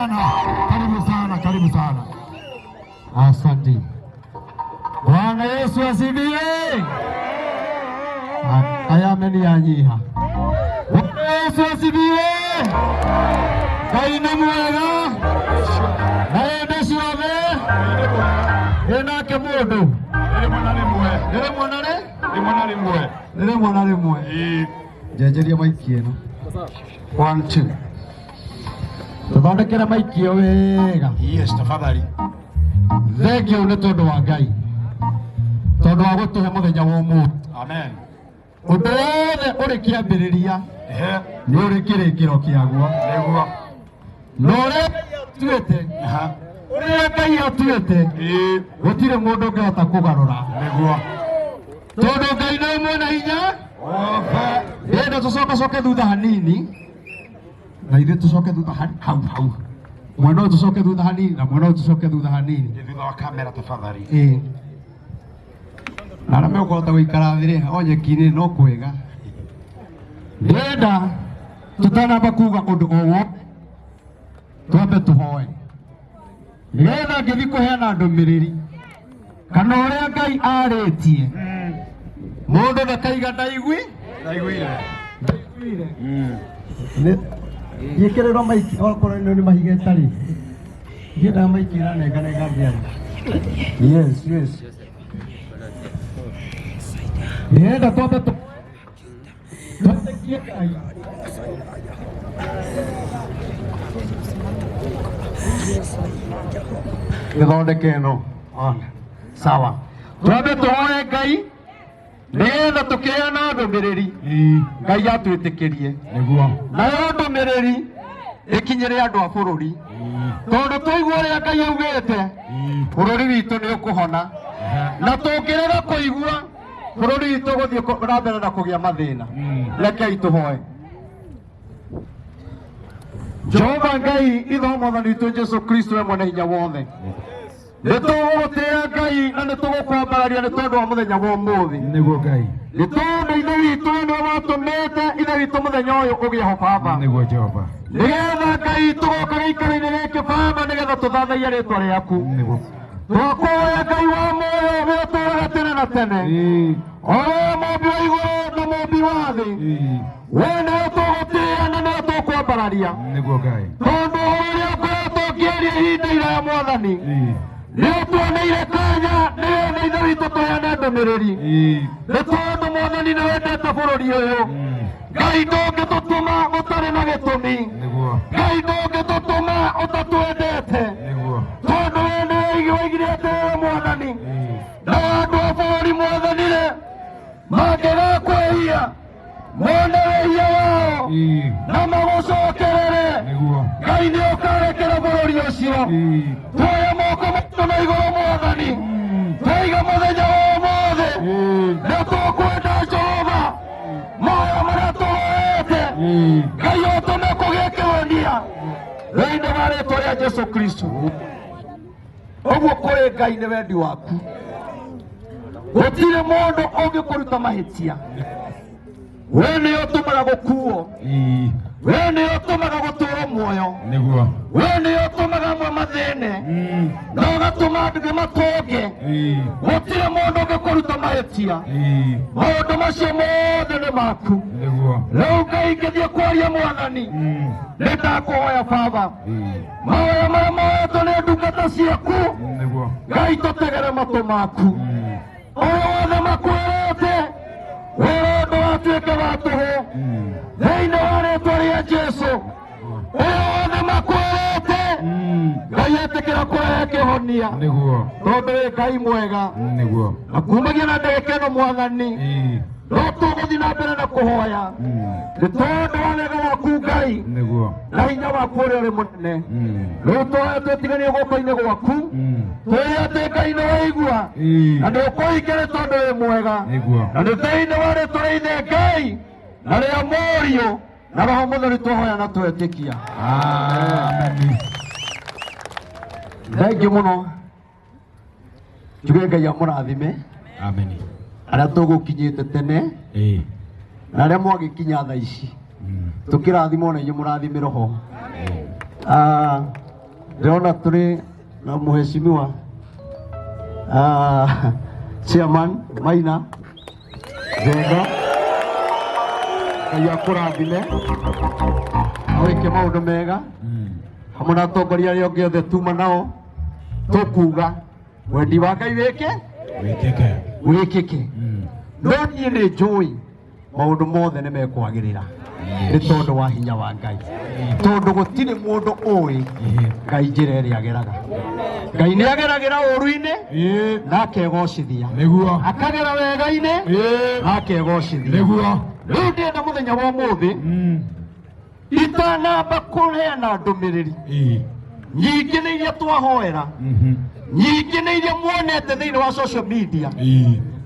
Karibu sana, karibu sana. Asante. Bwana Yesu asifiwe. Aya amenianyiha. Bwana Yesu asifiwe. Kaine mwega. Naende ciothe. Enake mundu. Nĩ mwana rĩmwe. Nĩ mwana rĩ? Nĩ mwana rĩmwe. Nĩ mwana rĩmwe. Njenjeria maiki ĩno. 1 2. Tuthondekere maiki ĩyo wega. Yes, tafadhali. Thengio nĩ tondũ wa Ngai. Tondũ wa gũtũhe mũthenya wa ũmũthĩ. Amen. Ũndũ wothe ũrĩ kĩambĩrĩria nĩ ũrĩ kĩrĩkĩro kĩaguo. Nĩguo. Na ũrĩa tuĩte, ũrĩa Ngai atuĩte, gũtirĩ mũndũ ũngĩhota kũgarũra. Nĩguo. Tondũ Ngai nĩ mwena hinya. Ndĩenda tũcoke thutha hanini. Na ithuĩ tũcoke thutha hau. Mwena ũyũ tũcoke thutha hanini na mwena ũyũ tũcoke thutha hanini. Thutha wa kamera tafadhali. Na arĩa megũkũhota gũikara thĩ rĩ, o nyeki-inĩ no kwega. Ndĩrenda tũtanamba kuga ũndũ o wothe, twambe tũhoe. Nĩgetha ngĩthiĩ kũheana ndũmĩrĩri kana ũrĩa Ngai arĩtie, mũndũ ndakaiga ndaigui. Ndaiguire. Gĩkĩrĩrwo maiki okorwo nĩ mahiga ĩtarĩ. Ngĩenda maiki ĩranenganenga thĩ. Yes. Ndĩrenda twambe twetĩkie Ngai. Gĩthondeke ĩno. Sawa. Twambe tũhoe Ngai nĩgetha tũkĩheana ndũmĩrĩri Ngai atwĩtĩkĩrie. Nĩguo. Nayo ndũmĩrĩri ĩkinyĩre andũ a bũrũri. Tondũ tũigua ũrĩa Ngai augĩte bũrũri witũ nĩ ũkũhona. Na tũngĩrega kũigua bũrũri witũ gũthiĩ na mbere na kũgĩa mathĩna. Rekei tũhoe. Jehova Ngai ithe Mwathani witũ Jesu Kristo we mwene hinya wothe, nĩtũgũgũtĩĩa Ngai na nĩtũgũkwambararia nĩ tondũ wa mũthenya wa ũmũthĩ. Nĩguo Ngai. Nĩ tondũ ithe witũ nĩwe watũmĩte ithe witũ mũthenya ũyũ ũgĩe ho Baba. Nĩguo Jehova. Nĩgetha Ngai tũgoka gĩikaro-inĩ gĩkĩ Baba nĩgetha tũthathaiye rĩĩtwa rĩaku. Nĩguo. Twakũhoya Ngai wa muoyo ũrĩa ũtũũraga tene na tene. O wee mũmbi wa igũrũ na mũmbi wa thĩ. Wee nĩwe tũgũtĩĩa na nĩwe tũkwambararia. Nĩguo Ngai. Tondũ ũrĩa ũkoretwo ũkĩaria ihinda iraya Mwathani, nĩũtuoneire kanya nĩgetha ithe witũ tũheane ndũmĩrĩri. Nĩ tondũ Mwathani nĩwendete bũrũri ũyũ. Ngai ndũngĩtũtũma ũtarĩ na gĩtũmi. Ngai ndũngĩtũtũma ũtatwendete. Tondũ wee nĩwoigire atĩrĩrĩ Mwathani, na andũ a bũrũri Mwathani rĩ, mangĩgakwĩhia mone wĩhia wao na magũcokerere, Ngai nĩũkarekera bũrũri ũcio. Tuoya moko maitũ na igũrũ Mwathani, twaiga mũthenya wa ũmũthĩ, nĩtũkwenda Jehova moyo marĩa tũhoete, Ngai ũtũme kũgĩe kĩhonia thĩinĩ wa rĩĩtwa rĩa Jesu Kristo. Ũguo kũrĩ Ngai nĩ wendi waku, gũtirĩ mũndũ ũngĩkũruta mahĩtia. Wee nĩwe ũtũmaga gũkuo, wee nĩwe ũtũmaga gũtũũrwo muoyo, wee nĩwe ũtũmaga amwe mathĩne na ũgatũma andũ matũnge. Gũtirĩ mũndũ ũngĩkũruta mahĩtia. Maũndũ macio mothe nĩ maku. Rĩu Ngai ngĩthiĩ kwaria Mwathani, nĩndakũhoya Baba, mahoya marĩa moetwo nĩ ndungata ciaku, Ngai tũtegere matũ maku. Ũyũ wothe makwĩrĩte wĩra ũndũ watuĩke wa tũhũ thĩinĩ wa rĩĩtwa rĩa Jesu. Ũyũ wothe makwĩrĩte Ngai etĩkĩra kũrehe kĩhonia, tondũ wĩ Ngai mwega. Na kumagia na ndagĩka ĩno Mwathani, no tũgũthiĩ na mbere na kũhoya nĩ tondũ wa wega waku Ngai na hinya waku ũrĩa ũrĩ mũnene. Rĩu tũhoya twĩtiganie guoko-inĩ gwaku, twĩre atĩ Ngai nĩwaigua na nĩũkũhingĩra tondũ wĩ mwega. Na nĩ thĩinĩ wa rĩĩtwa rĩa Ithe Ngai na rĩa Mũriũ na Roho Mũtheru twahoya na twetĩkia. Amen. Thengiũ mũno. Njuge Ngai amũrathime. Amen. Arĩa tũgũkinyĩte tene na arĩa mwagĩkinya thaa ici, tũkĩrathimwo na inyuĩ mũrathimĩrwo ho. ndona turi na mheshimiwa chairman Maina Njenga ya kurathime awike maundu mega hamwe na atongoria aria angĩ othe tuma nao tukuga wendi wa Ngai wikike no niĩ nĩ njũĩ maundu mothe nĩ mekwagĩrĩra nĩ tondũ wa hinya wa Ngai tondũ gũtirĩ mũndũ ũĩ Ngai njĩra ĩrĩa ageraga Ngai nĩ ageragĩra ũru-inĩ na akegocithia akagera wega-inĩ na akegocithia rĩu ndĩrenda mũthenya wa ũmũthĩ itanamba kũheana ndũmĩrĩri nyingĩ nĩ iria twahoera nyingĩ nĩ iria muonete thĩinĩ wa social media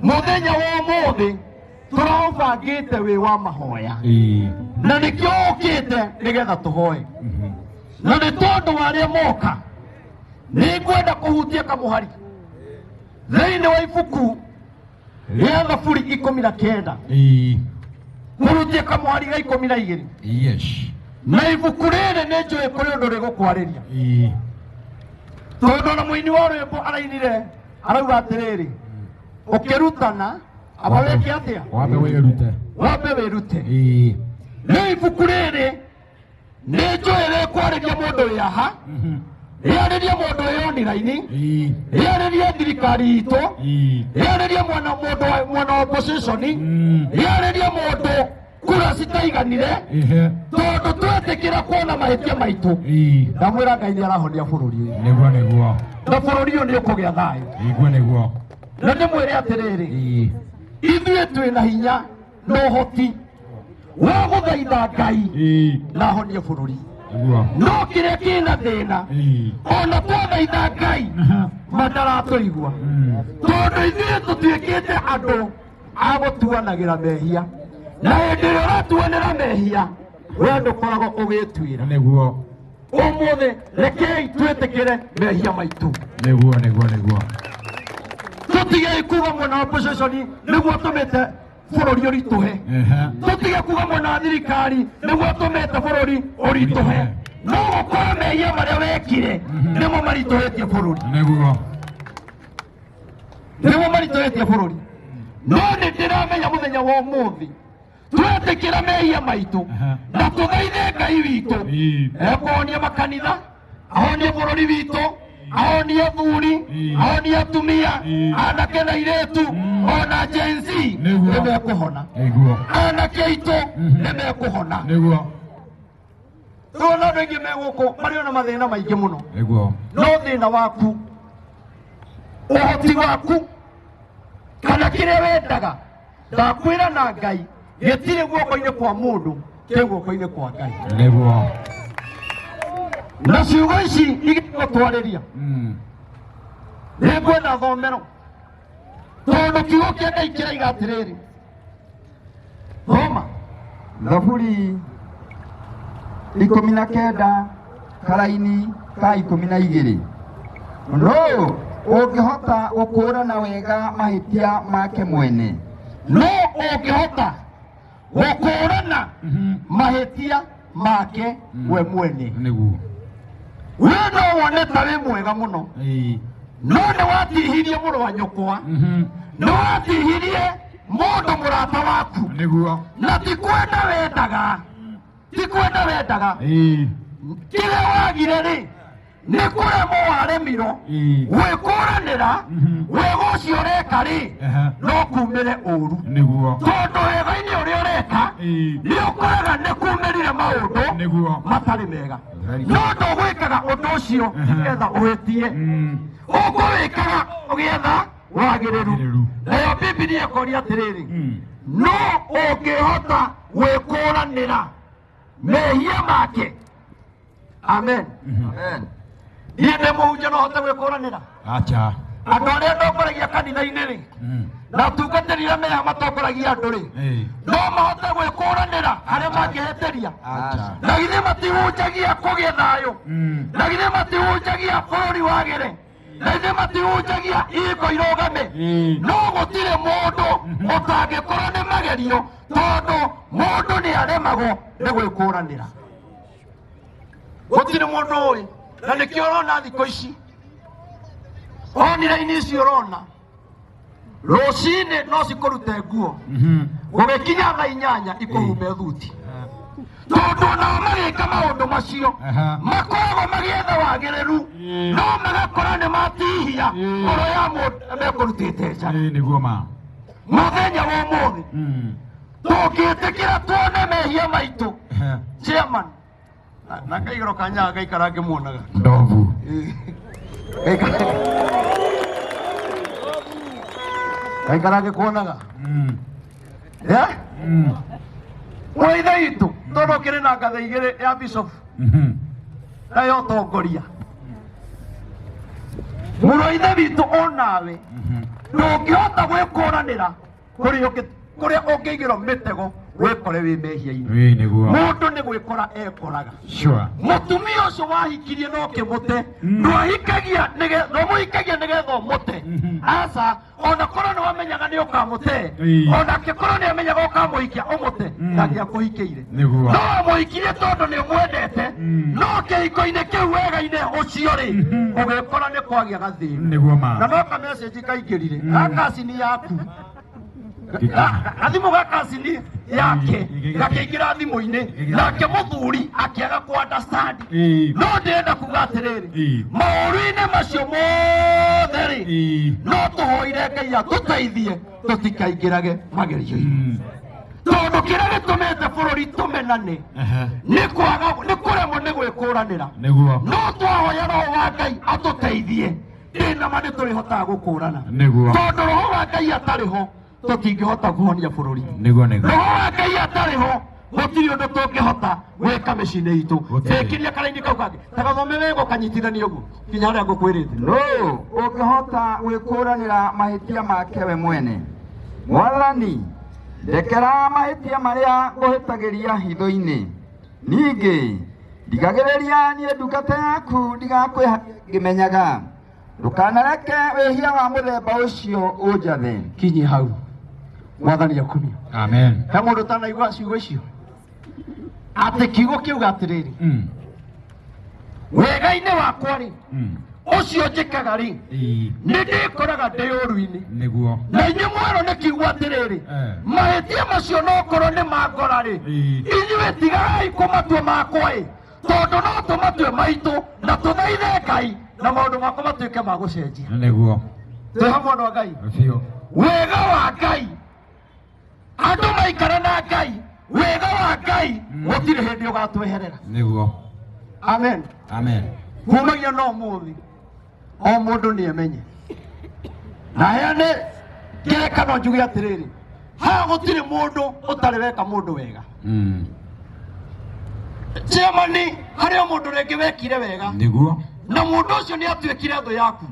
mũthenya wa ũmũthĩ tũraũbangĩte wĩ wa mahoya na nĩkĩo ũkĩte nĩgetha tũhoe na nĩ tondũ wa arĩa moka nĩ ngwenda kũhutia kamũhari thĩinĩ wa ibuku rĩa Thaburi 19 kũhutia kamũhari ga 12 na ibuku rĩrĩ nĩ njũĩ kũrĩ ũndũ rĩgũkwarĩria tondũ na mũini wa rwĩmbo arainire arauga atĩrĩrĩ ũkĩrutana aba wĩke atĩa wambe wĩrute nĩ ibuku rĩrĩ nĩ njũĩ rĩkwarĩria mũndũ wĩ aha rĩarĩria mũndũ wĩ online rĩarĩria thirikari itũ rĩarĩria mwena opposition rĩarĩria mũndũ kura citaiganire tondũ twetĩkĩra kuona mahĩtia maitũ ndamwĩra Ngai nĩ arahonia bũrũri ũyũ na bũrũri ũyũ nĩ ũkũgĩa thayũ na ndĩmwĩre atĩrĩrĩ ithuĩ twĩna hinya na ũhoti wa gũthaitha Ngai na ahonie bũrũri no kĩrĩa kĩna thĩna ona twathaitha Ngai mataratũigua tondũ ithuĩ tũtuĩkĩte andũ a gũtuanagĩra mehia na hĩndĩ ĩrĩa ũratuanĩra mehia wee ndũkoragwo ũgĩtuĩra ũmũthĩ rekei twĩtĩkĩre mehia maitũ tũtige kuga mwena opposition nĩguo tũmĩte bũrũri ũritũhe tũtige kuga mwena wa thirikari nĩguo tũmĩte bũrũri ũritũhe no gũkorwo mehia marĩa wekire nĩmo maritũhĩtie bũrũri no nĩ ndĩramenya mũthenya wa ũmũthĩ twetĩkĩra mehia maitũ na tũthaithe Ngai witũ ekũhonia makanitha ahonie bũrũri witũ ahonie athuri ahonie atumia anake na airĩtu ona Gen Z nĩmekũhona anake aitũ nĩmekũhona tũona andũ aingĩ megũkũ marĩ ona mathĩna maingĩ mũno no thĩna waku ũhoti waku kana kĩrĩa wendaga ndakwĩra na Ngai gĩtirĩ guoko-inĩ kwa mũndũ kĩ guoko-inĩ kwa Ngai na ciugo ici igĩgũtwarĩria nĩ ngwenda thomero tondũ kiugo kĩa Ngai kĩraiga atĩrĩrĩ thoma Thaburi 19 karaini ka 12 no ũngĩhota gũkũũrana wega mahĩtia make mwene no ũngĩhota gũkũũrana mahĩtia make we mwene we no wone ta wĩ mwega mũno no nĩ watihirie mũrũ wa nyũkwa nĩ watihirie mũndũ mũrata waku na ti kwenda wendaga kĩrĩa wagire rĩ nĩ kũremwo waremirwo gwĩkũranĩra wega ũcio ũreka rĩ no kumĩre ũru tondũ wega-inĩ ũrĩa ũreka nĩ ũkoraga nĩ kumĩrire maũndũ matarĩ mega no ndũgwĩkaga ũndũ ũcio nĩgetha ũhĩtie ũkũwĩkaga ũgĩetha wagĩrĩru nayo Bibilia ĩkoria atĩrĩrĩ no ũngĩhota gwĩkũranĩra mehia make amen niĩ nĩ mũhunjia no hote gwĩkũranĩra andũ arĩa ndongoragia kanitha-inĩ rĩ na tungatĩri arĩa meha matongoragia andũ rĩ no mahote gwĩkũranĩra arĩa mangĩhĩtĩria na githĩ matihunjagia kũgĩa thayũ na githĩ matihunjagia bũrũri wagĩre na githĩ matihunjagia ihingo irũgame no gũtirĩ mũndũ ũtangĩkorwo nĩ magerio tondũ mũndũ nĩ aremagwo nĩ gwĩkũranĩra gũtirĩ mũndũ ũĩ na nikio rona thiko ici onire-ini ici urona rucini no cikurute nguo gugikinya thaa 8 ikuhume thuti tondu nao magika maundu macio makoragwo magietha wagiriru no magakora ni matihia ngoro ya mundu mekurutite nja niguo ma muthenya wa umuthi tukitikira tuone mehia maitu chairman na kaigoro kanya gaikara ngimuonaga ndovu gaikara ngikuonaga Waitha itu tondu kiri na ngatho igiri ya bishop nayo tongoria muroitha bitu onawe ndungihota gwikuranira kuria ungiigirwo mitego wikore wi mehia-ini mundu ni gwikora ekoraga mutumia ucio wahikirie no kimute ndwahikagia nigetha umute aca ona korwo ni wamenyaga ni ukamute ona kikorwo ni amenyaga ukamuhikia umute ndangiakuhikiire no amuhikirie tondu ni mwendete no kihiko-ini kiu wega-ini ucio ri ugikora ni kwagia gathini na no ka message kaingirire akacini yaku athimu gakacini yake gakiingira thimu-ini nake muthuri akiaga ku understand no ndenda kuga atiriri mauru-ini macio mothe ri no tuhoire Ngai atuteithie tutikaingirage magerio-ini tondu kiria gitumite bururi tumenane ni kuremwo ni gwikuranira no twahoya roho wa Ngai atuteithie ndinama ni turihotaga gukurana tondu roho wa Ngai atariho tutingihota kuhonia bururi roho wa Ngai atariho gutiri undu tungihota gwika micini itu ikiria karaini kau kangi tagathome wego kanyitithania uguo kinya haria ngukwirite no ungihota gwikuranira mahitia make we mwene Mwathani ndekera mahitia maria nguhitagiria hitho-ini ningi ndigagiriria nie ndungata yaku ndigakwiha ngimenyaga ndukanareke wihia wa muthemba ucio unjathe kinyi hau Mwathani akumia amen he mundu tanaigua ciugo icio ati kiugo kiuga atiriri wega-ini wakwa ri ucio njikaga ri ni ndikoraga ndi uru-ini na inyu mwero ni kiugo atiriri mahitia macio no korwo ni mangora ri inyuĩ tigagai kumatua makwa ĩ tondu no tumatue maitu na tuthaithe Ngai na maundu makwa matuike ma gucenjia twi hamwe andũ a Ngai wega wa Ngai andu maikara na Ngai wega wa Ngai gutiri hindi ugatweherera amen kumagia no muthi o mundu ni emenye na heane ngerekano njuge atiriri ha gutiri mundu utari weka mundu wega Chairman haria mundu ringi wekire wega na mundu ucio ni atuikire thu yaku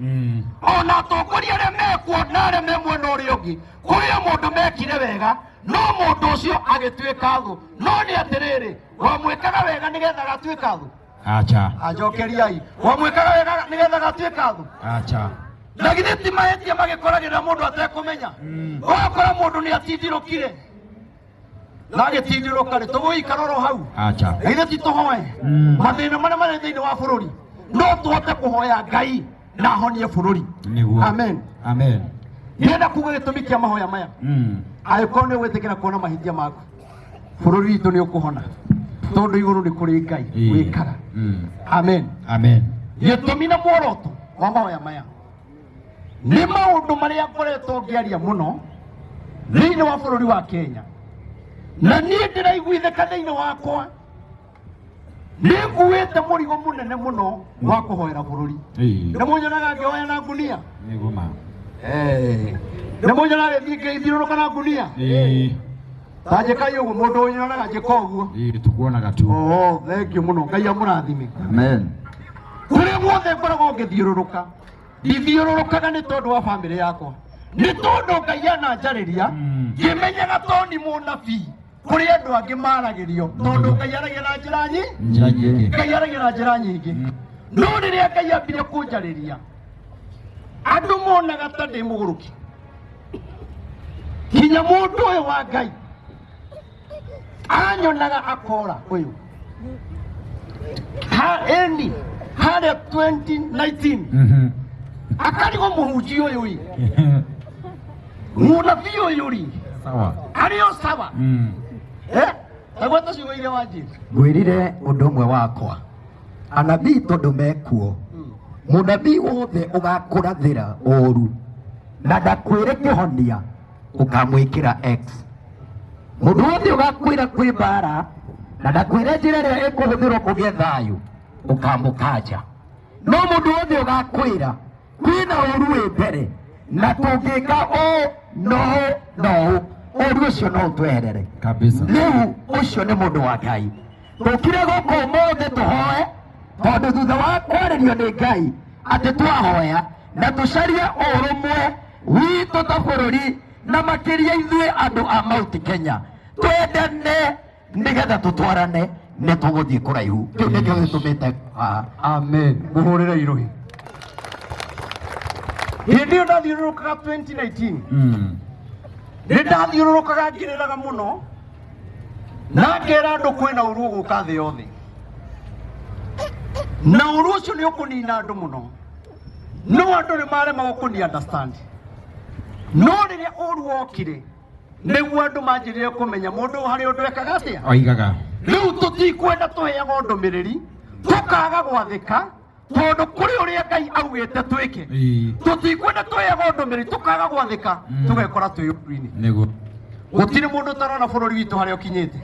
ona atongoria aria mekuo na aria me mwena uria ungi kuria mundu mekire wega no mundu ucio agituika thu no ni atiriri wamwikaga wega nigetha gatuika thu acha ajokeriai wamwikaga wega nigetha gatuika thu acha na githĩ ti mahĩtia magĩkoragĩrĩra mũndũ atekũmenya ũgakora mũndũ nĩ atindirũkire na agĩtindirũka rĩ tũgũikara oro hau na githĩ ti tũhoe mathĩna marĩa marĩ thĩinĩ wa bũrũri no tũhote kũhoya Ngai na ahonie bũrũri amen ndĩrenda kuga gĩtũmi kĩa mahoya maya angĩkorwo nĩ ũgwĩtĩkĩra kuona mahĩtia maku bũrũri witũ nĩ ũkũhona tondũ igũrũ nĩ kũrĩ Ngai wĩkaga amen gĩtũmi na muoroto wa mahoya maya ni maundu maria ngoretwo ngiaria muno thiini wa bururi wa Kenya na nie ndiraiguithika thiini wakwa ninguite murigo munene muno wa kuhoera bururi nimunyonaga ngioya na ngunia nimunyonaga ngithiũrũrũka na ngunia tanjĩkai ũguo mũndũ ũnyonaga njĩka ũguo tukuonaga tu thengiũ mũno Ngai amũrathime amen kũrĩa guothe ngoragwo ngĩthiũrũrũka ndithiũrũrũkaga nĩ tondũ wa bamĩrĩ yakwa nĩ tondũ Ngai ananjarĩria ngĩmenyaga to ni mũnabii kũrĩ andũ angĩ maragĩrio tondũ Ngai aragia na njĩra nyingĩ Ngai aragia na njĩra nyingĩ no rĩrĩa Ngai ambire kũnjarĩria andũ monaga ta ndĩ mũgũrũki kinya mũndũ ũyũ wa Ngai anyonaga akora ũyũ ha eni hale 2019 akarigo muhunjio yui muna bio yuri sawa ario sawa agwata ciugo ile waji ngwirire undu umwe wakwa anabii tondu mekuo munabii wothe ugakurathira oru na ndakwire kihonia ukamwikira X mundu wothe ugakwira kwi bara na ndakwire njira iria ikuhuthirwo kugie thayu ukamukanja no mundu wothe ugakwira kwina oru wi mbere na tungika o no oru ucio no tweherere kabisa riu ucio ni mundu wa Ngai tukire guku mothe tuhoe tondu thutha wa kwaririo ni Ngai ati twahoya na tucarie urumwe witu ta bururi na makiria ithuĩ andu a Mount Kenya twendane nigetha tutwarane ni tuguthii kuraihu kiu nikio gitumite amen muhurire irohi hindi yo ndathiũrũrũkaga 2019 nĩ ndathiũrũrũkaga ngĩrĩraga mũno na ngera andũ kwĩna ũru ũgũka thĩ yothe na ũru ũcio nĩ ũkũnina andũ mũno no andũ nĩ maremagwo kũni understand no rĩrĩa ũru wokire nĩguo andũ manjĩrĩire kũmenya mũndũ harĩ ũndũ ekaga atĩa oigaga rĩu tũtikwenda tũheagwo ndũmĩrĩri tũkaga gwathĩka tondu kuri uria Ngai augite twike tutikwenda tũheagwo ndũmĩrĩri tũkaga gwathĩka tũgekora twĩ ũru-inĩ nĩguo gũtirĩ mũndũ ũtarona bũrũri witũ harĩa ũkinyĩte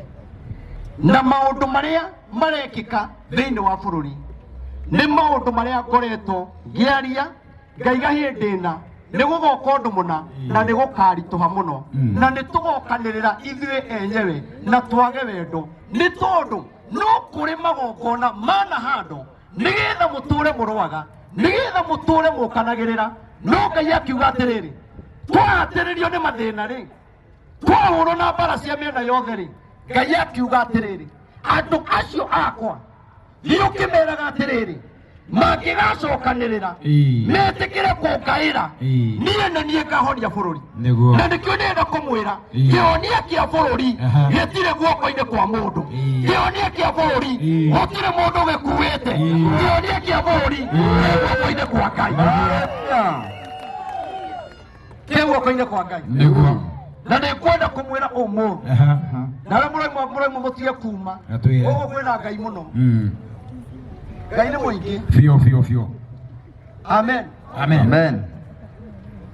na maũndũ marĩa marekĩka thĩinĩ wa bũrũri nĩ maũndũ marĩa ngoretwo ngĩaria ngaiga hĩndĩ ĩna nĩ gũgoka ũndũ mũna na nĩ gũkaritũha mũno na nĩ tũgokanĩrĩra ithuĩ enyewe na twage wendo nĩ tondũ no kũrĩ magongona manahandwo nigetha mũtũre mũrwaga nigetha mũtũre mũkanagĩrĩra no Ngai akiuga atĩrĩrĩ twahatĩrĩrio nĩ mathĩna rĩ twahũrwo na mbara cia mĩena yothe rĩ Ngai akiuga atĩrĩrĩ andũ acio akwa thiĩ ũkĩmeraga atĩrĩrĩ mangĩgacokanĩrĩra metĩkĩre kũngaĩra niĩ na niĩ ngahonia bũrũri na nĩkĩo ndĩrenda kũmwĩra kĩhonia kĩa bũrũri gĩtirĩ guoko-inĩ kwa mũndũ kĩhonia kĩa bũrũri gũtirĩ mũndũ gĩkuĩte kĩhonia kĩa bũrũri kĩ guoko-inĩ kwa Ngai kĩ guoko-inĩ kwa Ngai na nĩkwenda kũmwĩra ũmũthĩ na arĩa mũraima mũtige kuma ũguo kwĩna Ngai mũno Ngai nĩ mũingĩ biũ amen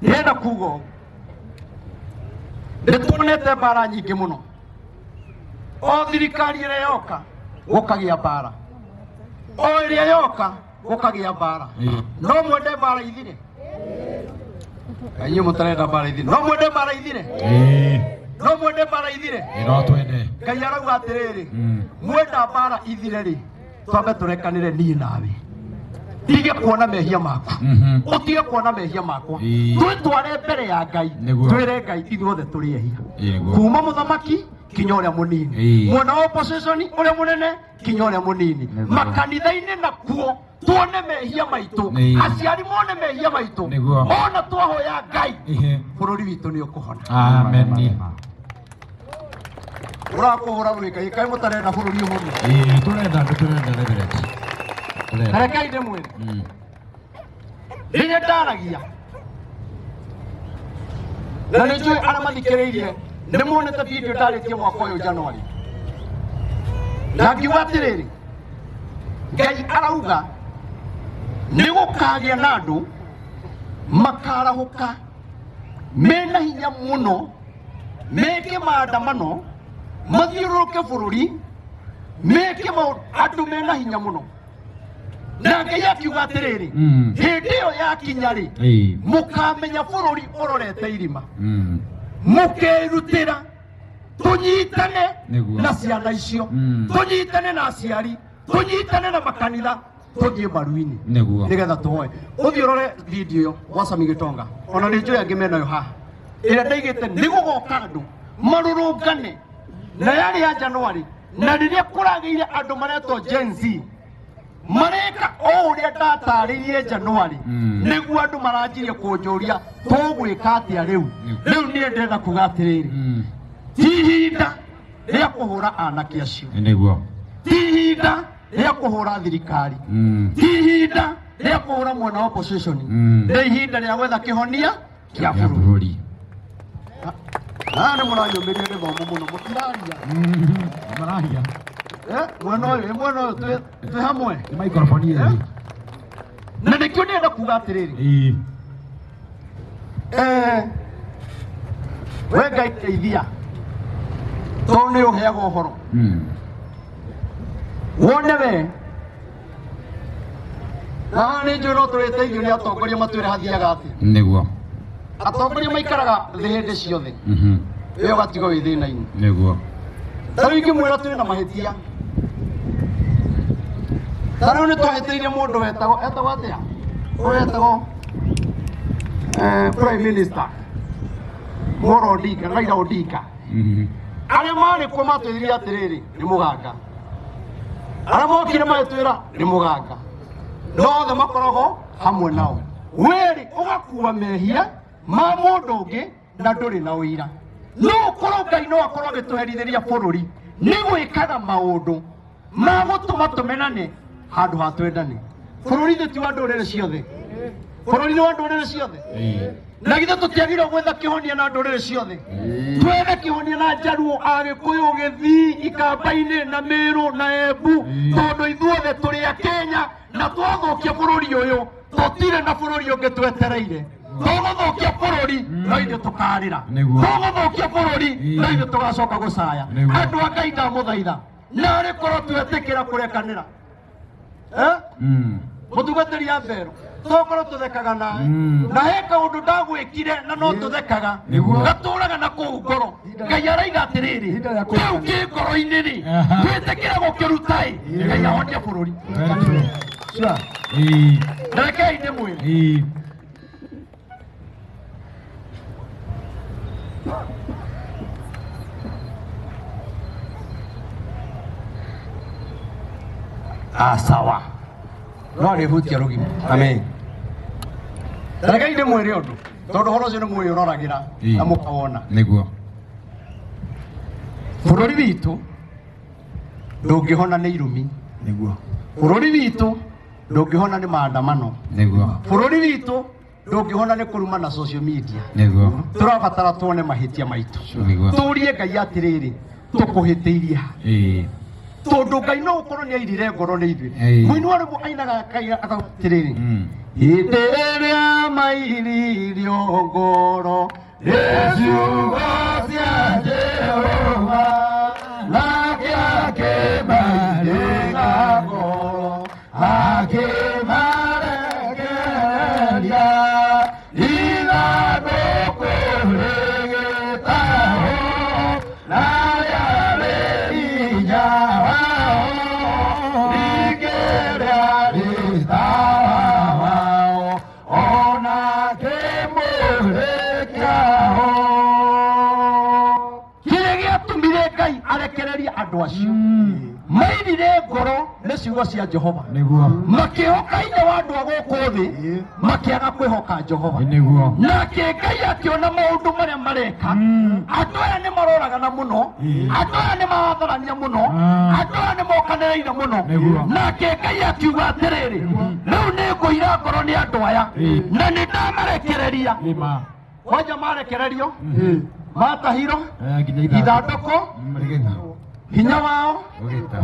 ndĩrenda kuga nĩtuonete mbara nyingĩ mũno o thirikari ĩrĩa yoka gũkagĩa mbara o ĩrĩa yoka gũkagĩa mbara no mwende mbara ithire inyuĩ mũtarenda mbara ithire no mwende mbara ithire no mwende mbara ithire no twende Ngai arauga atĩrĩrĩ mwenda mbara ithire rĩ twambe tũrekanĩre niĩ nawe ndige kuona mehia maku utige kuona mehia makwa twitware mbere ya Ngai twĩre Ngai ithuothe tũrĩ ehia kuma mũthamaki kinya ũrĩa mũnini mwena wa opposition ũrĩa mũnene kinya ũrĩa mũnini makanitha-inĩ nakuo tuone mehia maitũ aciari mone mehia maitũ ona twahoya Ngai bũrũri witũ nĩ ũkũhona amen ũrakũhũra rwĩ Ngai kaĩ mũtarenda bũrũri ũmwe tũrenda reverend Rekei ndĩmwĩre rĩrĩa ndaragia na nĩ njũĩ arĩa mathikĩrĩirie nĩ muonete video ndarĩtie mwaka ũyũ Januari na ngiuga atĩrĩrĩ Ngai arauga nĩ gũkagĩa na andũ makarahũka mena hinya mũno meke maandamano mathiũrũrũke bũrũri meke andũ mena hinya mũno na Ngai akiuga atĩrĩrĩ hĩndĩ ĩyo yakinya rĩ mũkamenya bũrũri ũrorete irima mũkerutĩra tũnyitane na ciana icio tũnyitane na aciari tũnyitane na makanitha tũthiĩ mbaru-inĩ nĩgetha tũhoe ũthiĩ ũrore video ĩyo gwa Sami Gĩtonga ona nĩ njũĩ angĩ mena yo haha ĩrĩa ndaigĩte nĩ gũgoka andũ marũrũngane na yarĩ ya Januari na rĩrĩa kũragĩire andũ maretwo Gen Z mareka o ũrĩa ndatarĩirie Januari nĩguo andũ maranjirie kũnjũria tũgwĩka atĩa rĩu niĩ ndĩrenda kuga atĩrĩrĩ ti ihinda rĩa kũhũra anake acio ti ihinda rĩa kũhũra thirikari ti ihinda rĩa kũhũra mwena wa opposition nĩ ihinda rĩa gwetha kĩhonia kĩa bũrũri. Nĩ mũranyũmĩria gĩthomo mũno mũtiraria Mararia. mwena ũyũ twĩ hamwe Microphone ĩrĩ. na nĩkĩo ndĩrenda kuga atĩrĩrĩ we Ngai teithia tondũ nĩ ũheagwo ũhoro wone we na nĩ njũĩ no tũrĩteithio nĩ atongoria matwĩre hathiaga atĩ Nĩguo. atongoria maikaraga thĩ hĩndĩ ciothe ĩyo ũgatigo wĩ thĩna-inĩ. Nĩguo. Ta rĩu ingĩmwĩra twĩ na mahĩtia ta rĩu nĩ twahĩtĩirie mũndũ etagwo atĩa ũyũ etagwo Prime Minister Moro Odinga, Raila Odinga. Arĩa marĩ kuo matwĩrire atĩrĩrĩ nĩ mũganga, arĩa mokire magĩtwĩra nĩ mũganga, no othe makoragwo hamwe nao. Weri ũgakua mehia ma mũndũ ũngĩ na ndũrĩ na ũira. No ũkorwo Ngai no akorwo agĩtũherithĩria bũrũri nĩ gwĩkaga maũndũ ma gũtũma tũmenane handũ ha twendane. Bũrũri thĩ ti wa ndũrĩrĩ ciothe, bũrũri nĩ wa ndũrĩrĩ ciothe. Na githĩ tũtiagĩrĩirwo gwetha kĩhonia na ndũrĩrĩ ciothe? Twethe kĩhonia na Njaruo, Agĩkũyũ, Gĩthii, Ikamba-inĩ na Mĩrũ na Embu, tondũ ithuothe tũrĩ a Kenya na twathũkia bũrũri ũyũ tũtirĩ na bũrũri ũngĩ twetereire. Tũgũthũkia bũrũri no ithuĩ tũkarĩra, tũgũthũkia bũrũri no ithuĩ tũgacoka gũcaya. Andũ a Ngai ndamũthaitha narĩ korwo twetĩkĩra kũrekanĩra mũtungatĩri ya Mbero tokorwo tũthekaga nawe na he kaũndũ ndagwĩkire na no tũthekaga gatũraga na kũu ngoro. Ngai araiga atĩrĩrĩ kĩu kĩ ngoro-inĩ rĩ twĩtĩkĩra gũkĩruta Ngai ahonie bũrũri. Rekei ndĩmwĩre sawa no rĩhutia rũgima. Amen. Rekei ndĩmwĩre ũndũ tondũ ũhoro ũcio nĩ mwĩũroragĩra na mũkawona. Nĩguo. Bũrũri witũ ndũngĩhona nĩ irumi. Nĩguo. Bũrũri witũ ndũngĩhona nĩ maandamano. Nĩguo. Bũrũri witũ ndũngĩhona nĩ kũruma na social media. Nĩguo. Tũrabatara tuone mahĩtia maitũ. Nĩguo. Tũrie Ngai atĩrĩrĩ tũkũhĩtĩirie tondũ Ngai no ũkorwo nĩ airire ngoro nĩ ithuĩ. Mũini wa rwĩmbo ainaga atĩrĩrĩ hĩndĩ ĩrĩa mairirio ngoro nĩ ciugo cia Jehova nake akĩmairĩra ngoro akĩmarekereria ithandũkũ rĩgĩtahwo narĩa rĩ hinya wao rĩngĩrĩa rĩtawa wao ona kĩmũrĩkĩaho. Kĩrĩa gĩatũmire Ngai arekererie andũ acio mairire ngoro nĩ ciugo cia Jehova makĩhoka ithe wa andũ a gũkũ thĩ makĩaga kwĩhoka Jehova. Nake Ngai akĩona maũndũ marĩa mareka andũ aya nĩ maroragana mũno, andũ aya nĩ maratharania mũno, andũ aya nĩ mokanĩrĩire mũno. Nake Ngai akiuga atĩrĩrĩ rĩu nĩ ngũira ngoro nĩ andũ aya na nĩ ndamarekereria. Wanja marekererio matahiro ithandũkũ hinya wao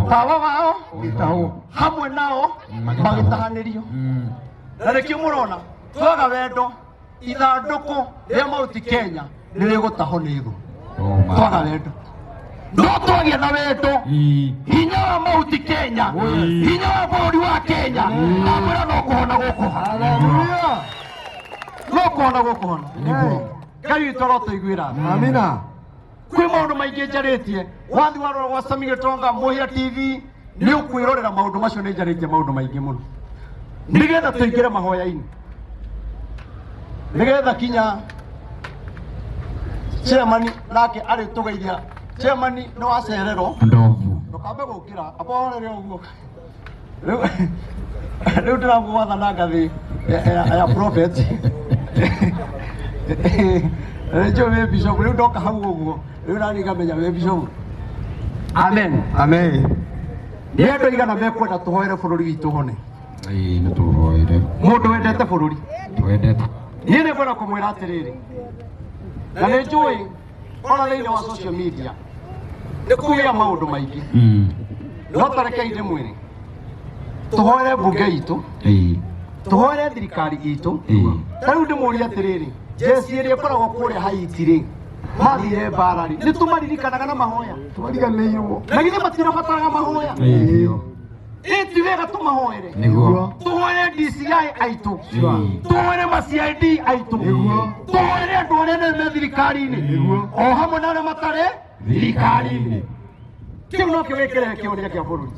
tawa wao hamwe nao magĩtahanĩrio. Na nĩkĩo mũrona twaga wendo ithandũkũ rĩa Mount Kenya nĩ rĩgũtahwo nĩ thũ. Twaga wendo no twagĩa na wendo hinya wa Mount Kenya hinya wa bũrũri wa Kenya namwĩra no kũhona gũkũhona, no kũhona gũkũhona. Ngai witũ arotũiguĩra. Amina. Kwĩ maũndũ maingĩ njarĩtie wathi warora gwa Sami Gĩtonga Mũhia TV nĩ ũkwĩrorera maũndũ macio. Nĩ njarĩtie maũndũ maingĩ mũno nĩgetha tũingĩre mahoya-inĩ, nĩgetha kinya chairman nake arĩ tũgeithia. Chairman nĩ wacererwo ndũkambe gũkĩra aborere ũguo. Rĩu ndĩramũgwatha na ngathĩ ya prophet Rĩnjũ wĩ bishop rĩu ndoka hau ũguo rĩu nani ngamenya wĩ bishop. Amen. Amen. nĩ andũ aigana mekwenda tũhoere bũrũri witũ hone nĩ tũhoere mũndũ wendete bũrũri twendete niĩ nĩ ngwenda kũmwĩra atĩrĩrĩ na nĩ njũĩ ona thĩinĩ wa social media nĩ kũgĩa maũndũ maingĩ no tarekei ndĩmwĩre tũhoere mbunge itũ tũhoere thirikari itũ ta rĩu ndĩmũũrie atĩrĩrĩ jeci ĩrĩa ĩkoragwo kũrĩa Haiti-rĩ mathire mbara-rĩ nĩ tũmaririkanaga na mahoya tũriganĩirwo na githĩ matirabataraga mahoya ti wega tũmahoere tũhoere DCI aitũ tũhoere ma-CID aitũ tũhoere andũ arĩa me thirikari-inĩ o hamwe na arĩa matarĩ thirikari-inĩ kĩu no kĩo gĩkĩrehe kĩoria kĩa bũrũri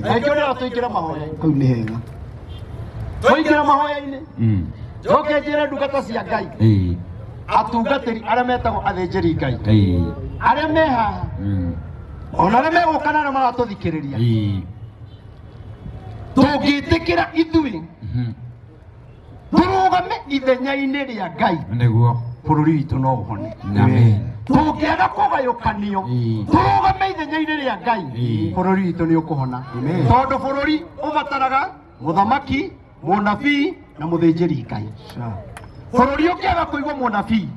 na kĩoria tũingĩre mahoya kau nĩ hega tũingĩre mahoya-inĩ njoke njĩre ndungata cia Ngai atungatĩri arĩa metagwo athĩnjĩri Ngai arĩa me haha ona arĩa megũka na arĩa maratũthikĩrĩria tũngĩtĩkĩra ithuĩ tũrũgame ithenya-inĩ rĩa Ngai nĩguo bũrũri witũ no ũhone tũngĩaga kũgayũkanio tũrũgame ithenya-inĩ rĩa Ngai bũrũri witũ nĩ ũkũhona tondũ bũrũri ũbataraga mũthamaki mũnabii na mũthĩnjĩri Ngai bũrũri ũkĩaga kũigua mũnabii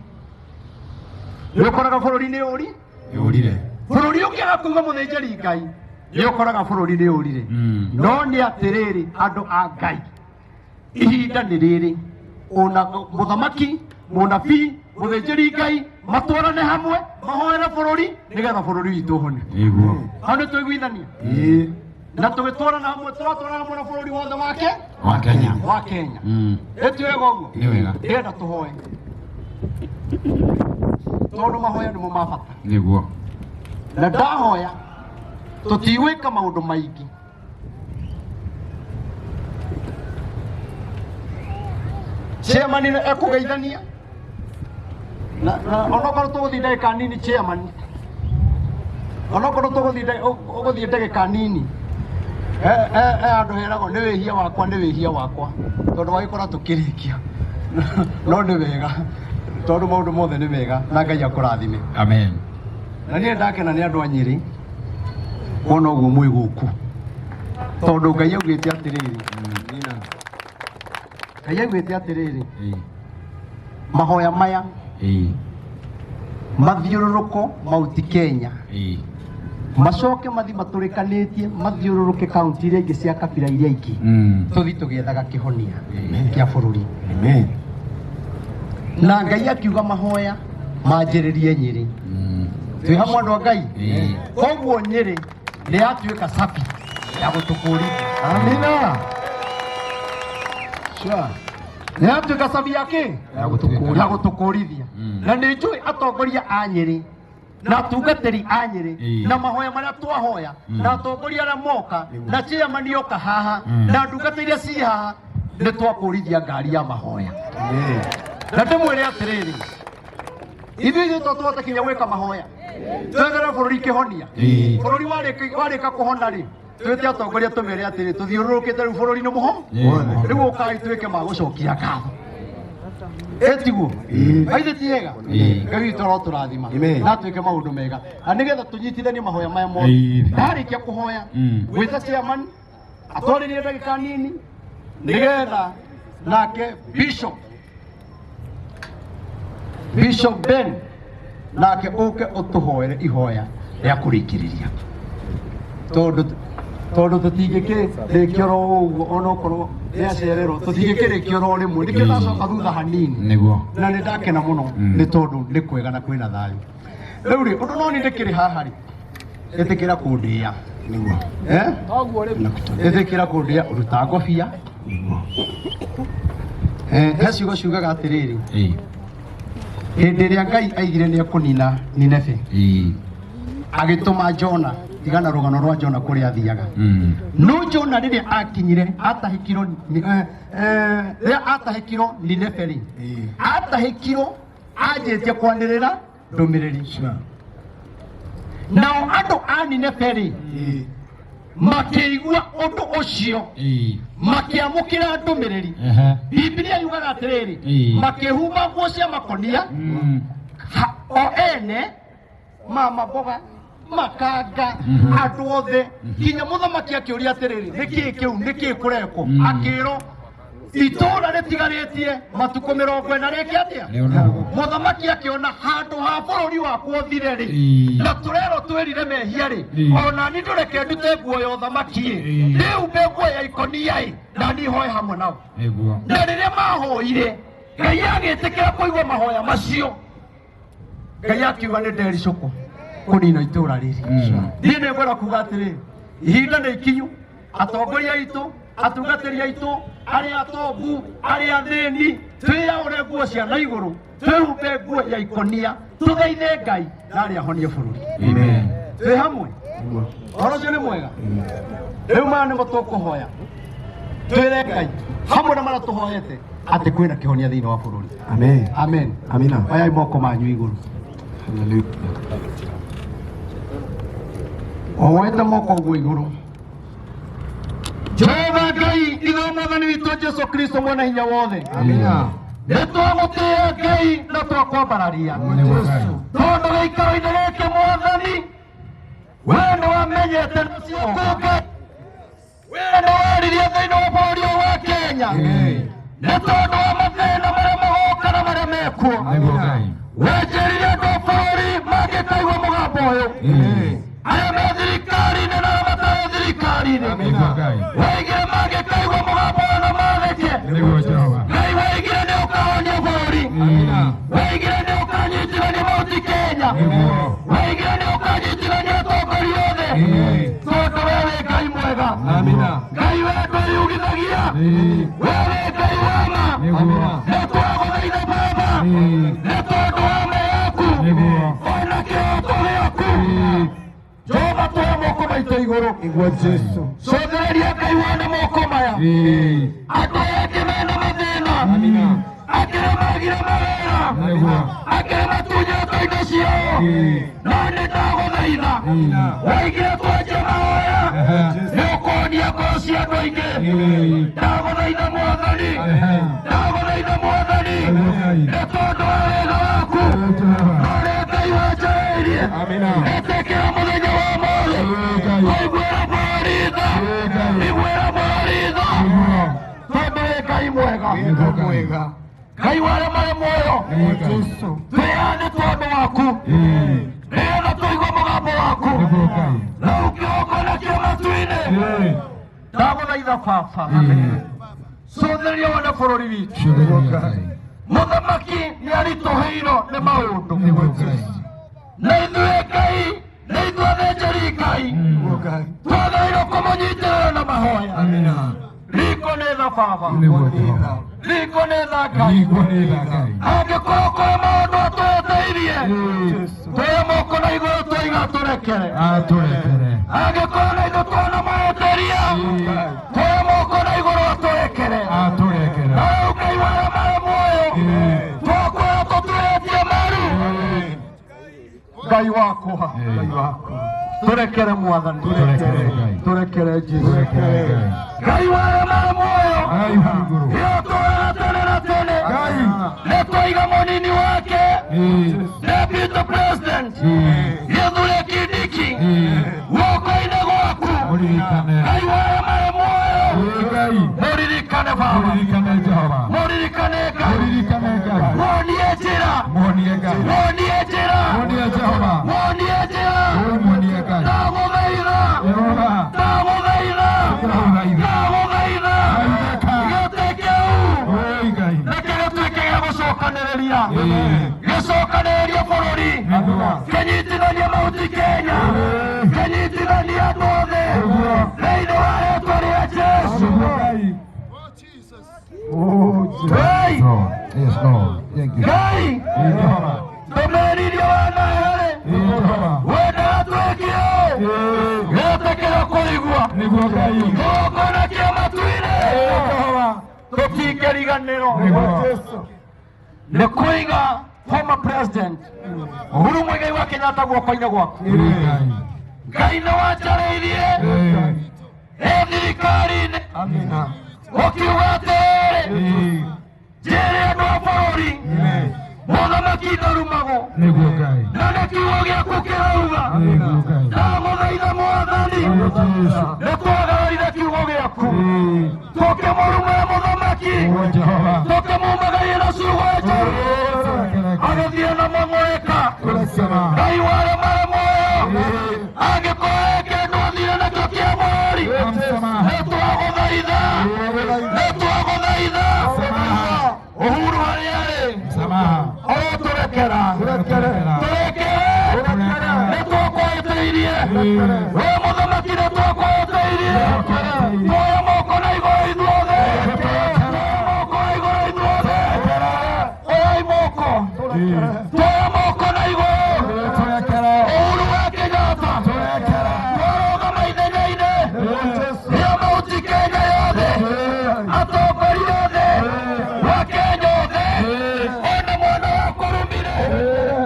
nĩ ũkoraga bũrũri nĩ ũri yũrire bũrũri ũkĩaga kũigua mũthĩnjĩri Ngai nĩ ũkoraga bũrũri nĩ ũrire no nĩ atĩrĩrĩ andũ a Ngai ihinda nĩ rĩrĩ ona mũthamaki mũnabii mũthĩnjĩri Ngai matwarane hamwe mahoere bũrũri nĩgetha bũrũri witũ ũhone hau nĩ tũiguithania na tũgĩtwarana hamwe tũratwarana hamwe na bũrũri wothe wa Kenya ĩtuĩga ũguo nĩ wega ndĩrenda tũhoe tondũ mahoya nĩmo ma bata nĩguo na ndahoya tũtigwĩka maũndũ maingĩ chairman ekũgeithania na onokorwo tũgũthiĩ ndagĩka nini chairman onokorwo tũgũthiĩ ndagĩka nini andũ heragwo nĩ wĩhia wakwa tondũ wagĩkora tũkĩrĩkia no nĩ wega tondũ maũndũ mothe nĩ mega na Ngai akũrathime amen na niĩ ndakena nĩ andũ a Nyĩrĩ wona ũguo mwĩ gũkũ tondũ Ngai augĩte atĩrĩrĩ Ngai augĩte atĩrĩrĩ mahoya maya mathiũrũrũko Mount Kenya macoke mathi matũrĩkanĩtie mathiũrũrũke kaunti iria ingĩ cia kabira iria ingĩ tũthi tũgĩethaga kĩhonia kĩa bũrũri na Ngai akiuga mahoya manjĩrĩrie Nyĩrĩ twĩ hamwe andũ a Ngai koguo Nyĩrĩ nĩ yatuĩka sabi ya gũtũkũrithia amina nĩ yatuĩka sabi ya kĩ ya gũtũkũrithia na nĩ njũĩ atongoria a Nyĩrĩ na atungatĩri a Nyĩrĩ na mahoya marĩa twahoya na atongoria arĩa moka na chairman yoka haha na ndungata iria ci haha nĩ twakũrithia ngari ya mahoya na ndĩmwĩre atĩrĩrĩ ithuĩ tũtũhote kinya gwĩka mahoya twethere bũrũri kĩhonia bũrũri warĩka kũhona-rĩ twĩte atongoria tũmere atĩrĩ tũthiũrũrũkĩte rĩu bũrũri nĩ mũho rĩu ũkai twĩke ma gũcokia ngatho etiguo aithe ti hega Ngai witũ arotũrathima na twĩke maũndũ mega na nĩgetha tũnyitithanie mahoya maya mothe ndarĩkia kũhoya gwĩta chairman atwarĩrie ndagĩka nini nĩgetha nake Bishop Ben nake ũke ũtũhoere ihoya rĩa kũrĩkĩrĩria tondũ tũtingĩkĩrĩkio ro ũguo onokorwo nĩacererwo tũtingĩkĩrĩkio ro rĩmwe nĩkĩo ndacoka thutha hanini na nĩ ndakena mũno nĩ tondũ nĩ kwega na kwĩna thayũ rĩu-rĩ ũndũ no nĩ ndĩkĩrĩ haha-rĩ ĩtĩkĩra kũndĩa ĩtĩkĩra kũndĩa ũruta ngobia he ciugo ciugaga atĩrĩrĩ hĩndĩ ĩrĩa Ngai aigire nĩ ekũnina Nineve agĩtũma Jona tigana rũgano rwa Jona kũrĩa athiaga no Jona rĩrĩa akinyire atahĩkirwo Nineve-rĩ atahĩkirwo anjĩtie kwanĩrĩra ndũmĩrĩri nao andũ a Nineve-rĩ makĩigua ũndũ ũcio makĩamũkĩra ndũmĩrĩri Biblia yugaga atĩrĩrĩ makĩhumba nguo cia makonia o ene mama mboga makanga andũ othe nginya mũthamaki akĩũria atĩrĩrĩ nĩkĩ kĩu nĩkĩ kũrekwo akĩrwo itũũra rĩtigarĩtie matukũ 40 rĩkĩ atĩa mũthamaki akĩona handũ ha bũrũri wakwa ũthire-rĩ na tũrerwo twĩrire mehia-rĩ ona ni ndũreke ndute nguo ya ũthamaki-ĩ rĩu mbe nguo ya ikonia-ĩ na niĩ hoe hamwe nao na rĩrĩa mahoire Ngai agĩtĩkĩra kũigua mahoya macio Ngai akiuga nĩ ndericũkwo kũnina itũũra rĩrĩ niĩ nĩngwenda kuuga atĩrĩrĩ ihinda nĩ ikinyu atongoria aitũ atungatĩri aitũ arĩa atongu arĩa athĩni twĩyaũre nguo cia na igũrũ twĩhumbe nguo ya ikonia tũthaithe Ngai na arĩa ahonie bũrũri twĩ hamwe ũhoro ũcio nĩ mwega rĩu maya nĩmo tũkũhoya twĩre Ngai hamwe na marĩa tũhoete atĩ kwĩna kĩhonia thĩinĩ wa bũrũri amen amen amina oyai moko manyu igũrũ owoete moko ũguo igũrũ Jehova Ngai ithuĩ Mwathani witũ Jesu Kristo mwene hinya wothe amina nĩtwagũtĩĩa Ngai na twakwambararia tondũ gĩikaro-inĩ gĩkĩ Mwathani wee nĩwamenyete nacio kũnge wee nĩwaririe thĩinĩ wa bũrũri ũyũ wa Kenya nĩ tondũ wa mathĩna marĩa magoka na marĩa mekuo wenjĩrire andũ a bũrũri mangĩkaigua mũgambo ũyũ arĩa me thirikari-inĩ na arĩa matarĩ thirikari-inĩ waigire mangĩkaigua mũgambo ũyũ na matheke Ngai waigire nĩ ũkahonia bũrũri waigire nĩ ũkanyitithania Mount Kenya waigire nĩ ũkanyitithania atongoria othe tondũ wee wĩ Ngai mwega Ngai wee ndwĩyugithagia wee wĩ Ngai wa ma nĩtwagũthaitha Baba nĩ tondũ wa ma yaku ona kĩroto gĩaku Jehova twoya moko maitũ igũrũ cothereria Ngai wone moko maya andũ ake mena mathĩna akĩrĩa magire mawĩra akĩrĩa matunyĩtwo indo ciao no nĩ ndagũthaitha waigire twenje mahoya nĩ ũkũhonia ngoro cia andũ aingĩ ndagũthaitha Mwathani nĩ tondũ wa wega waku no nĩ Ngai wanjarĩirie etĩkĩra mũthenya wa ũmũthĩ waiguĩra bũrũri tha tondũ wĩ Ngai mwega Ngai wa arĩa marĩ muoyo twĩyane tondũ waku nĩgetha tũigue mũgambo waku na ũkĩhokonakia matu-inĩ ndagũthaitha Baba cotheria wone bũrũri witũ mũthamaki nĩaritũhĩirwo nĩ maũndũ na ithuĩ Ngai nĩ ithuĩ athĩnjĩri Ngai twagĩrĩirwo kũmũnyitĩrĩra na mahoya riko nĩ tha Baba riko nĩ tha Ngai angĩkorwo kũrĩ maũndũ atweteirie twoya moko na igũrũ twoiga tũrekere angĩkorwo na ithuĩ tuona maheteria twoya moko na igũrũ atũrekere na rĩu Ngai wa arĩa marĩ muoyo twakwĩra tũtuĩtie maru Ngai wakwa tũrekere Mwathani tũrekere Jesu Ngai wa arĩa marĩ muoyo nĩatũũraga tene na tene nĩtwaiga mũnini wake Deputy President Gĩthure Kindiki guoko-inĩ gwaku Ngai wa arĩa marĩ muoyo mũririkane Baba mũririkane Ngai muonie njĩra ndagũthaitha gĩtĩ kĩu reke gĩtuĩke gĩa gũcokanĩrĩria bũrũri kĩnyitithanie Mount Kenya kĩnyitithanie andũ othe thĩinĩ wa rĩĩtwa rĩa Jesu Ngai ndũmĩrĩrie wanahere wendaga twĩkire gĩtĩkĩra kũigua gũkonakia matu-inĩ tũtingĩriganĩrwo nĩ kũiga former president Uhuru Muigai wa Kenyatta guoko-inĩ gwaku Ngai nĩ wanjarĩirie thirikari-inĩ ũkiuga atĩrĩ njĩre andũ a bũrũri mũthamaki ndarumagwo na nĩ kiugo gĩaku kĩrauga nitwagararire kiugo giaku tukimurume muthamaki tukimumagarie na ciugo njeru agithie na mamweka ngai ware mare muoyo angikorwo kindu athire nakio kia mweri nitwaguthaitha uhuru haria ari turekera nitwakweteirie we muthamaki nitwakweteirie tuoya moko na iguru ithuothe tuoya moko na iguru uhuru wa Kenyatta twarogama ithenya-ini ria mauti Kenya yothe atongoria othe wa Kenya othe ona mwana wa kurumire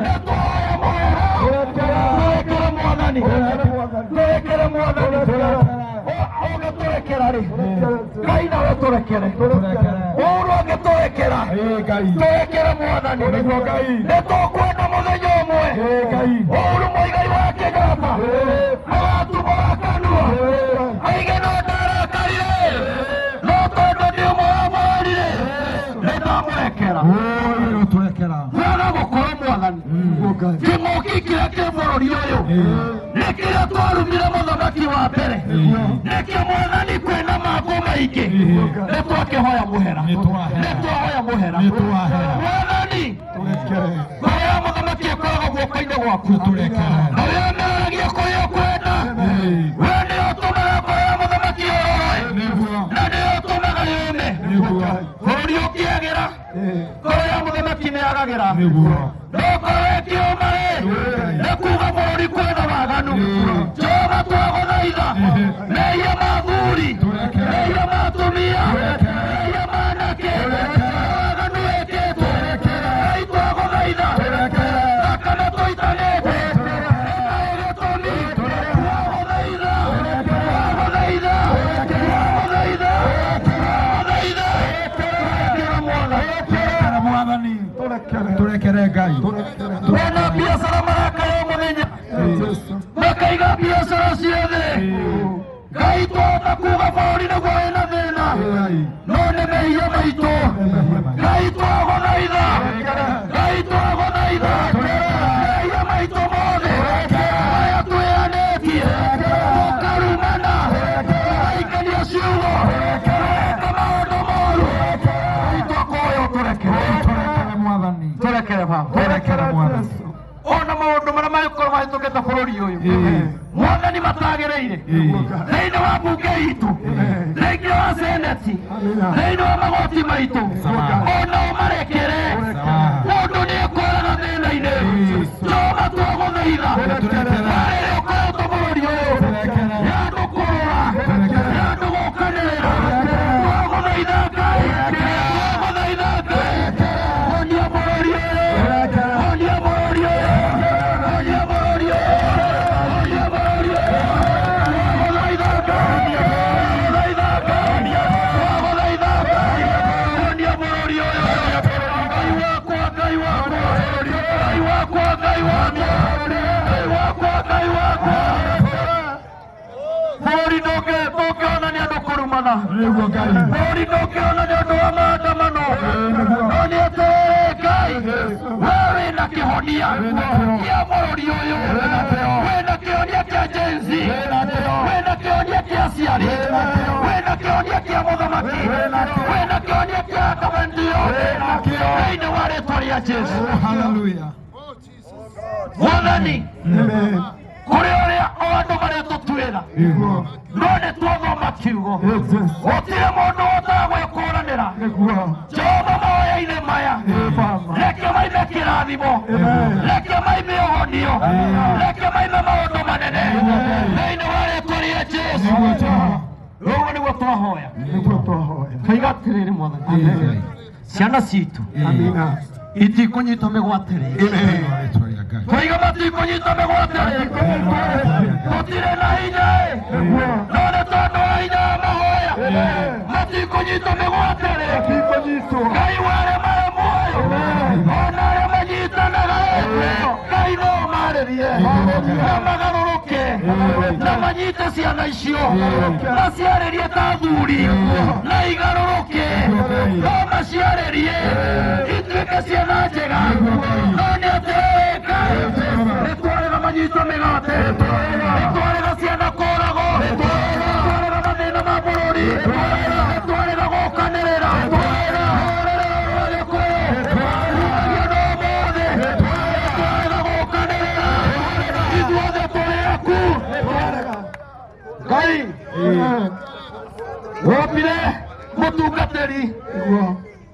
nitwahoya muhera turekere mwathani ugiturekera ri ngai nawe turekere uhuru agiturekera turekere mwathani nitukwenda muthenya umwe uhuru muigai wa Kenyatta agatumũra kanua aige no ndarakarire no tondu ni umwe wamwarire nindamũrekera wega gũkorwo mwathani kĩng'ũki kĩrĩa kĩ bũrũri ũyũ nĩ kĩrĩa twarumire mũthamaki wa mbere nĩkĩo mwathani kwĩna mambo maingĩ nĩtwakĩhoya mũhera mwathani kũrĩa mũthamaki akoragwo guoko-inĩ gwaku na rĩrĩa meragia kũrĩa ũkwenda we nĩ ũtũmaga kũrĩa mũthamaki ũroe na nĩ ũtũmaga yũme bũrũri ũkĩagĩra kũrĩa mũthamaki nĩ agagĩra nũkorwo ĩkĩũma-ĩ nĩ kuga bũrũri kwĩna waganu Jehova twagũthaitha mehia ma athuri mehia ma atumia mehia ma anake waganu wĩkĩtwo ngai twagũthaitha thakame tũitanĩte gĩtũmi twagũthaitha turekere ngai wena biacara marakaya mũthenya makaiga biacara ciothe ngai twahota kuga bũrũri nĩguo wĩna thĩna no nĩ mehia maitũ ngai twagũthaitha mehia maitũ mothe aya twĩanĩtie tũkarumana tũraikania ciugo tũreka maũndũ moru ngai twakũhoya turekere mwathani ona maũndũ marĩa magĩkorwo mahĩtũkĩte bũrũri ũyũ mwathani matagĩrĩire thĩinĩ wa mbunge itũ thĩinĩ wa seneti thĩinĩ wa magoti maitũ ona ũmarekere mũndũ nĩ ekũraga thĩna-inĩ Jehova twagũthaitha arĩrĩ ũkoretwo bũrũri ũyũ yandũ kũrũra yandũ gũkanĩrĩra twagũthaitha Ngai honia bũrũri ũyũ bũrũri ndũngĩona nĩ andũ kũrumana bũrũri ndũngĩona nĩ ũndũ wa maandamano no nĩ atĩrĩrĩ Ngai we wĩna kĩhonia gĩa bũrũri ũyũ wĩna kĩhonia kĩa Gen Z wĩna kĩhonia kĩa aciari wĩna kĩhonia kĩa mũthamaki wĩna kĩhonia kĩa gavana yothe thĩinĩ wa rĩĩtwa rĩa Jesũ mwathani kũrĩ ũrĩa o andũ maretũtuĩra no nĩ twathoma kiugo gũtirĩ mũndũ ũhotaga gwĩkũranĩra Jehova mahoya-inĩ maya reke maime kĩrathimo reke maime ũhonio reke maime maũndũ manene thĩinĩ wa rĩĩtwa rĩa Jesũ ũguo nĩguo twahoya tũiga atĩrĩrĩ mwathani ciana citũ itikũnyitwo mĩgwatĩrĩre tũiga matikũnyitwo mĩgwatĩrĩre gũtirĩ na hinya no nĩ tondũ wa hinya wa mahoya matikũnyitwo mĩgwatĩrĩre Ngai ware marĩ muoyo ona arĩa manyitanaga Ngai no marĩrie na magarũrũke na manyite ciana icio maciarĩrie ta athuri na igarũrũke no maciarĩrie ituĩke ciana njega no nĩ atĩ wĩka nĩtwarĩga manyitwo mĩgate nĩtwarĩga ciana kũragwo nĩtwarĩga mathĩna ma bũrũri nĩtwarĩga gũkanĩrĩra Ngai wombire mũtungatĩri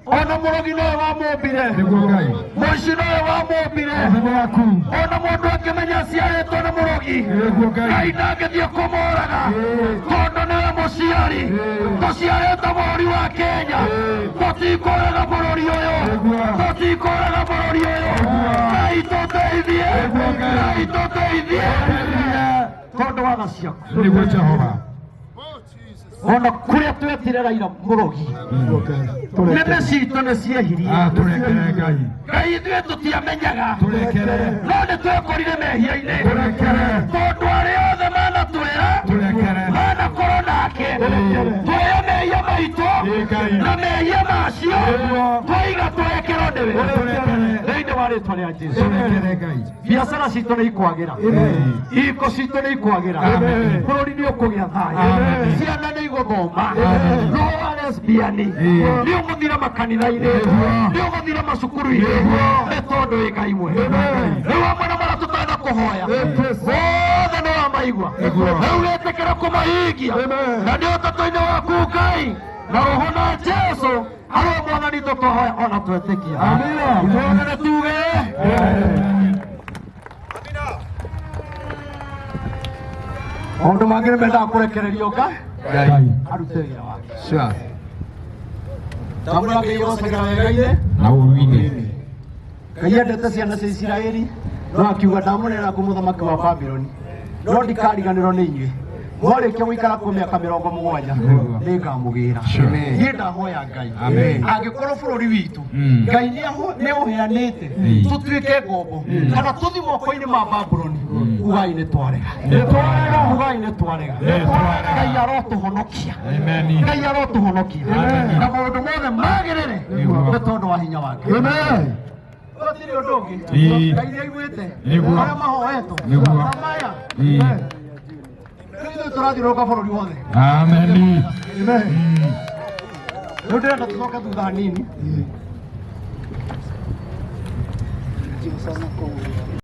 ona mũrogi nowe wamũmbire mũici nowe wamũmbire ona mũndũ angĩmenya aciarĩtwo nĩ mũrogi Ngai ndangĩthiĩ kũmũraga tondũ nĩwe mũciari tũciarĩtwo bũrũri wa Kenya tũtikũraga bũrũri ũyũ tũtikũraga bũrũri ũyũ Ngai tũteithie Ngai tũteithie tondũ wa tha ciaku nĩguo Jehova ona kũrĩa twetire Raila mũrogi nĩme citũ nĩ ciehirie tũrekere Ngai Ngai ithuĩ tũtiamenyaga tũrekere no nĩ twekorire mehia-inĩ tondũ arĩa othe manatwĩra manakorwo nake tuoya mehia maitũ na mehia macio twaiga twekerwo nĩwe thĩinĩ wa rĩtwa rĩa Jesũ biacara citũ nĩ ikwagĩra iko citũ nĩ ikwagĩra bũrũri nĩ ũkũgĩa thayũ ciana nĩ igũthoma no wa lesbiani nĩ ũgũthira makanitha-inĩ nĩ ũgũthira macukuru-inĩ nĩ tondũ wĩ Ngai mwega rĩu amwe na marĩa tũtenda kũhoya wothe nĩ wamaigua rĩu wĩtĩkĩra kũmahingia na nĩ ũtatũ-inĩ waku Ngai na roho na Jesũ harĩ mwathani tũtũhoya ona twetĩkia ithuothe nĩ tuge maũndũ mangĩ nĩ mendaga kũrekererio Ngai arute wĩra wake tambũra Ngai gocagĩra wega-inĩ na ũru-inĩ Ngai endete ciana cia Isiraeli no akiuga ndamũneana kũ mũthamaki wa Babyloni no ndikariganĩrwo nĩ inyuĩ mwarĩkia gũikara kwa mĩaka 70 nĩngamũgĩra niĩ ndahoya Ngai angĩkorwo bũrũri witũ Ngai nĩ ũheanĩte tũtuĩke ngombo kana tũthi moko-inĩ ma Babyloni ugai nĩ twarega ugai nĩ twarega Ngai arotũhonokia Ngai arotũhonokia na maũndũ mothe magĩrĩre nĩ tondũ wa hinya wake gũtirĩ ũndũ ũngĩ Ngai nĩ aiguĩte arĩa mahoetwo maya Nĩ tũrathiũrũrũka bũrũri wothe. Ameni. Rĩu ndĩrenda tũcoke thutha hanini.